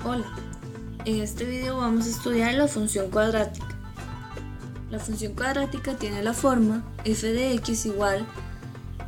Hola, en este video vamos a estudiar la función cuadrática. La función cuadrática tiene la forma f de x igual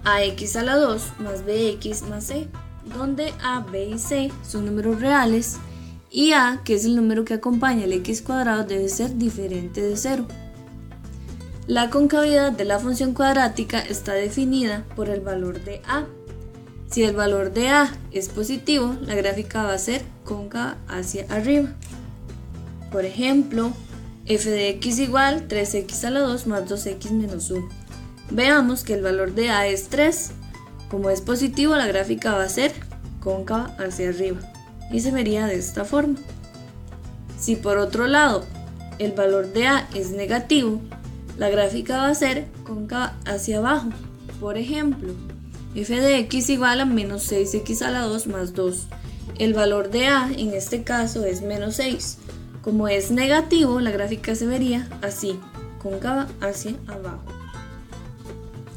a x a la 2 más bx más c, donde a, b y c son números reales y a, que es el número que acompaña al x cuadrado, debe ser diferente de 0. La concavidad de la función cuadrática está definida por el valor de a. Si el valor de a es positivo, la gráfica va a ser cóncava hacia arriba. Por ejemplo, f de x igual 3x a la 2 más 2x menos 1. Veamos que el valor de a es 3. Como es positivo, la gráfica va a ser cóncava hacia arriba y se vería de esta forma. Si por otro lado el valor de a es negativo, la gráfica va a ser cóncava hacia abajo. Por ejemplo, f de x igual a menos 6x a la 2 más 2. El valor de a en este caso es menos 6. Como es negativo, la gráfica se vería así, cóncava hacia abajo.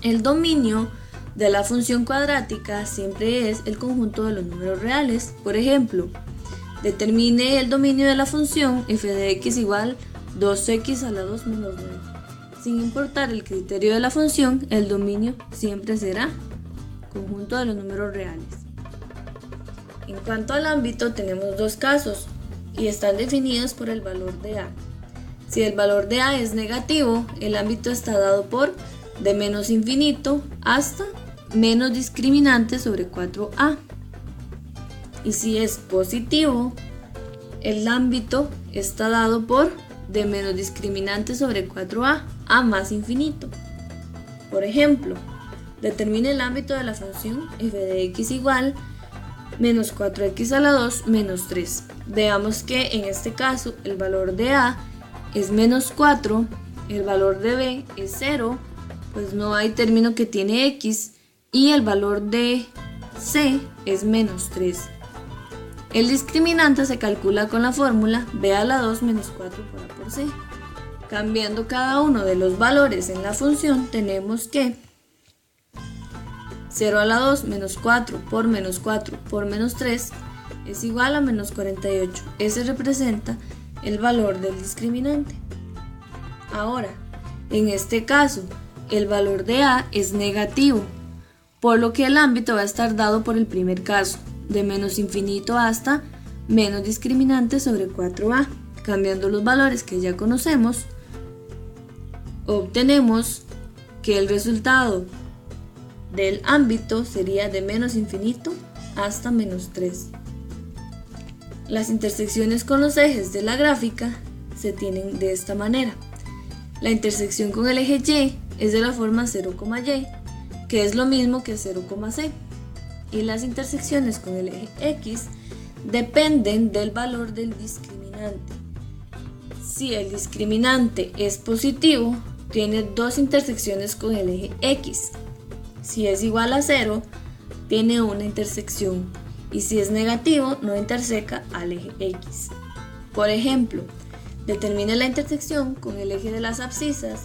El dominio de la función cuadrática siempre es el conjunto de los números reales. Por ejemplo, determine el dominio de la función f de x igual 2x a la 2 menos 9. Sin importar el criterio de la función, el dominio siempre será conjunto de los números reales. En cuanto al ámbito, tenemos dos casos y están definidos por el valor de a. Si el valor de a es negativo, el ámbito está dado por de menos infinito hasta menos discriminante sobre 4a. Y si es positivo, el ámbito está dado por de menos discriminante sobre 4a a más infinito. Por ejemplo, determine el ámbito de la función f de x igual menos 4x a la 2 menos 3. Veamos que en este caso el valor de a es menos 4, el valor de b es 0, pues no hay término que tiene x, y el valor de c es menos 3. El discriminante se calcula con la fórmula b a la 2 menos 4 por a por c. Cambiando cada uno de los valores en la función, tenemos que 0 a la 2 menos 4 por menos 3 es igual a menos 48. Ese representa el valor del discriminante. Ahora, en este caso, el valor de a es negativo, por lo que el ámbito va a estar dado por el primer caso, de menos infinito hasta menos discriminante sobre 4a. Cambiando los valores que ya conocemos, obtenemos que el resultado del ámbito sería de menos infinito hasta menos 3. Las intersecciones con los ejes de la gráfica se tienen de esta manera. La intersección con el eje Y es de la forma 0, y, que es lo mismo que 0, c. Y las intersecciones con el eje X dependen del valor del discriminante. Si el discriminante es positivo, tiene dos intersecciones con el eje X. Si es igual a 0, tiene una intersección, y si es negativo, no interseca al eje X. Por ejemplo, determine la intersección con el eje de las abscisas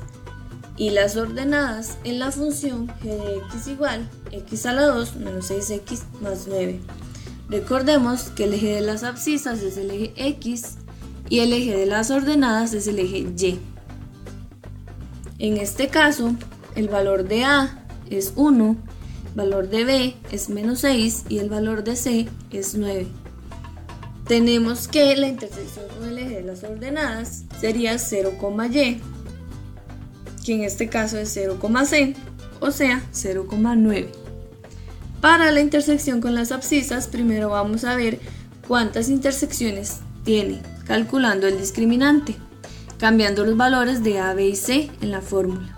y las ordenadas en la función g de x igual x a la 2 menos 6x más 9. Recordemos que el eje de las abscisas es el eje X y el eje de las ordenadas es el eje Y. En este caso, el valor de a es 1, el valor de b es menos 6 y el valor de c es 9. Tenemos que la intersección con el eje de las ordenadas sería 0, y, que en este caso es 0, c, o sea 0,9. Para la intersección con las abscisas, primero vamos a ver cuántas intersecciones tiene, calculando el discriminante, cambiando los valores de a, b y c en la fórmula.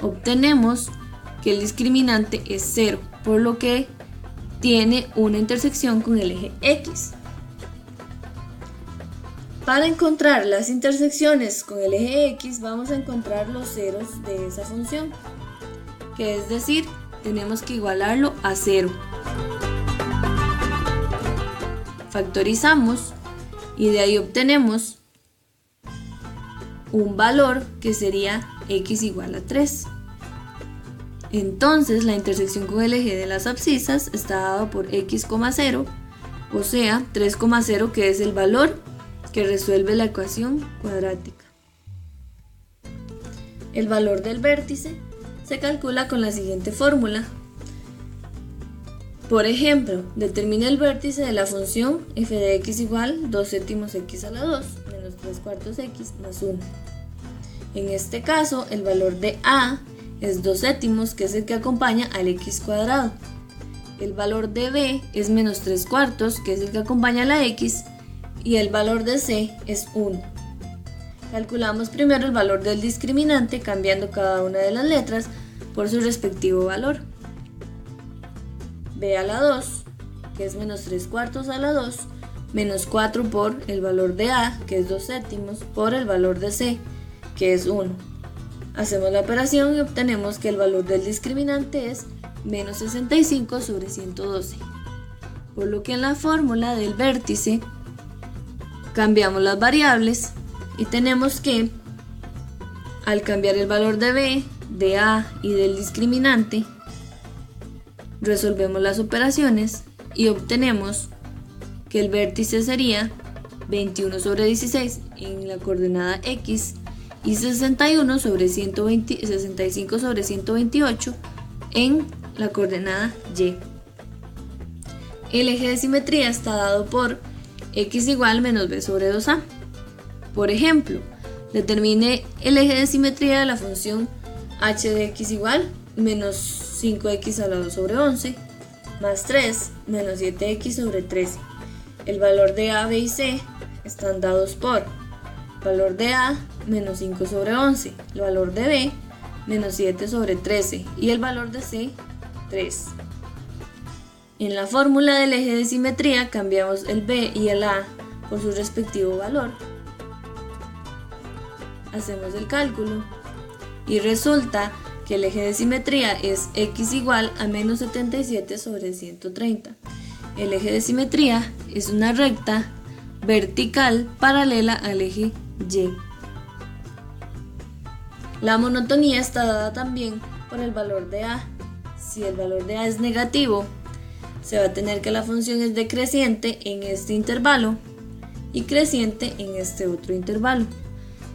Obtenemos que el discriminante es 0, por lo que tiene una intersección con el eje X. Para encontrar las intersecciones con el eje X, vamos a encontrar los ceros de esa función, que es decir, tenemos que igualarlo a 0. Factorizamos y de ahí obtenemos un valor que sería x igual a 3. Entonces la intersección con el eje de las abscisas está dado por x, 0 o sea 3,0, que es el valor que resuelve la ecuación cuadrática. El valor del vértice se calcula con la siguiente fórmula. Por ejemplo, determina el vértice de la función f de x igual 2 séptimos x a la 2 menos 3 cuartos x más 1. En este caso, el valor de a es 2 séptimos, que es el que acompaña al x cuadrado. El valor de b es menos 3 cuartos, que es el que acompaña a la x, y el valor de c es 1. Calculamos primero el valor del discriminante cambiando cada una de las letras por su respectivo valor. b a la 2, que es menos 3 cuartos a la 2, menos 4 por el valor de a, que es 2 séptimos, por el valor de c, que es 1. Hacemos la operación y obtenemos que el valor del discriminante es menos 65 sobre 112. Por lo que en la fórmula del vértice cambiamos las variables y tenemos que, al cambiar el valor de b, de a y del discriminante, resolvemos las operaciones y obtenemos que el vértice sería 21 sobre 16 en la coordenada x y 65 sobre 128 en la coordenada y. El eje de simetría está dado por x igual menos b sobre 2a. Por ejemplo, determine el eje de simetría de la función h de x igual menos 5x a la 2 sobre 11 más 3 menos 7x sobre 13. El valor de a, b y c están dados por valor de a menos 5 sobre 11, el valor de b menos 7 sobre 13 y el valor de c 3. En la fórmula del eje de simetría cambiamos el b y el a por su respectivo valor. Hacemos el cálculo y resulta que el eje de simetría es x igual a menos 77 sobre 130. El eje de simetría es una recta vertical paralela al eje y. La monotonía está dada también por el valor de a. Si el valor de a es negativo, se va a tener que la función es decreciente en este intervalo y creciente en este otro intervalo.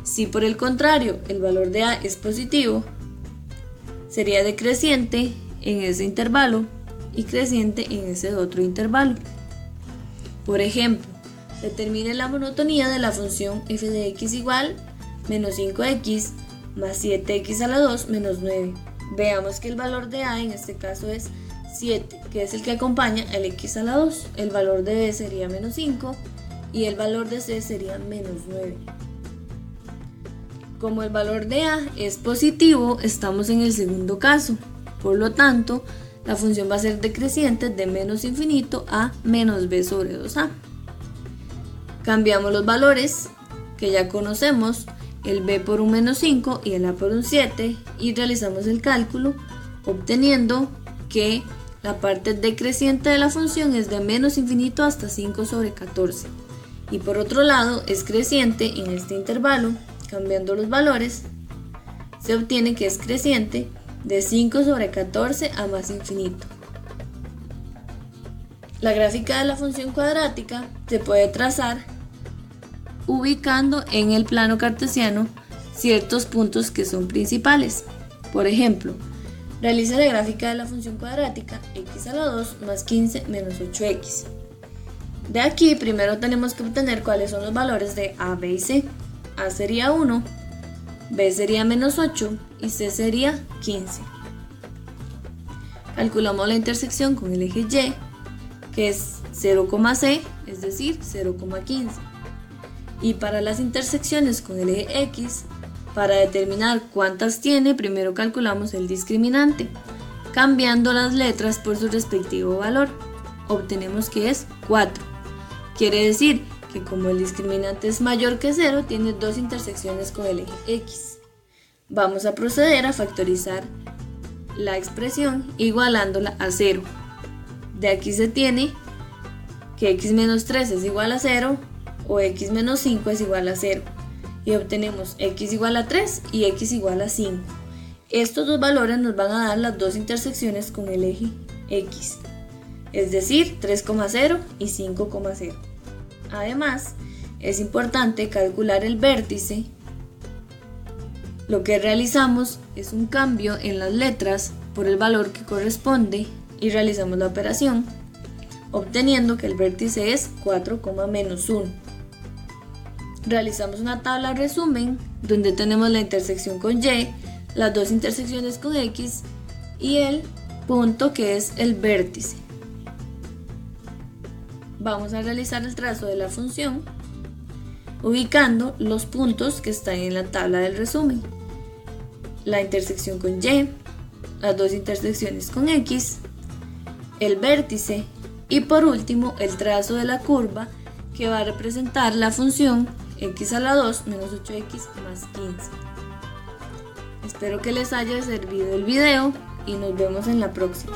Si por el contrario el valor de a es positivo, sería decreciente en ese intervalo y creciente en ese otro intervalo. Por ejemplo, determine la monotonía de la función f de x igual menos 5x más 7x a la 2 menos 9. Veamos que el valor de a en este caso es 7, que es el que acompaña al x a la 2. El valor de b sería menos 5 y el valor de c sería menos 9. Como el valor de a es positivo, estamos en el segundo caso. Por lo tanto, la función va a ser decreciente de menos infinito a menos b sobre 2a. Cambiamos los valores que ya conocemos, el b por un menos 5 y el a por un 7, y realizamos el cálculo obteniendo que la parte decreciente de la función es de menos infinito hasta 5 sobre 14 y por otro lado es creciente en este intervalo. Cambiando los valores se obtiene que es creciente de 5 sobre 14 a más infinito. La gráfica de la función cuadrática se puede trazar ubicando en el plano cartesiano ciertos puntos que son principales. Por ejemplo, realiza la gráfica de la función cuadrática x a la 2 más 15 menos 8x. De aquí primero tenemos que obtener cuáles son los valores de a, b y c. A sería 1, b sería menos 8 y c sería 15. Calculamos la intersección con el eje y, que es 0,c, es decir, 0,15. Y para las intersecciones con el eje x, para determinar cuántas tiene, primero calculamos el discriminante, cambiando las letras por su respectivo valor. Obtenemos que es 4. Quiere decir que como el discriminante es mayor que 0, tiene dos intersecciones con el eje x. Vamos a proceder a factorizar la expresión igualándola a 0. De aquí se tiene que x menos 3 es igual a 0 o x menos 5 es igual a 0. Y obtenemos x igual a 3 y x igual a 5. Estos dos valores nos van a dar las dos intersecciones con el eje x. es decir, 3,0 y 5,0. Además, es importante calcular el vértice. Lo que realizamos es un cambio en las letras por el valor que corresponde y realizamos la operación, obteniendo que el vértice es 4,-1. Realizamos una tabla resumen donde tenemos la intersección con Y, las dos intersecciones con X y el punto que es el vértice. Vamos a realizar el trazo de la función ubicando los puntos que están en la tabla del resumen: la intersección con Y, las dos intersecciones con X, el vértice y por último el trazo de la curva que va a representar la función x a la 2 menos 8x más 15. Espero que les haya servido el video y nos vemos en la próxima.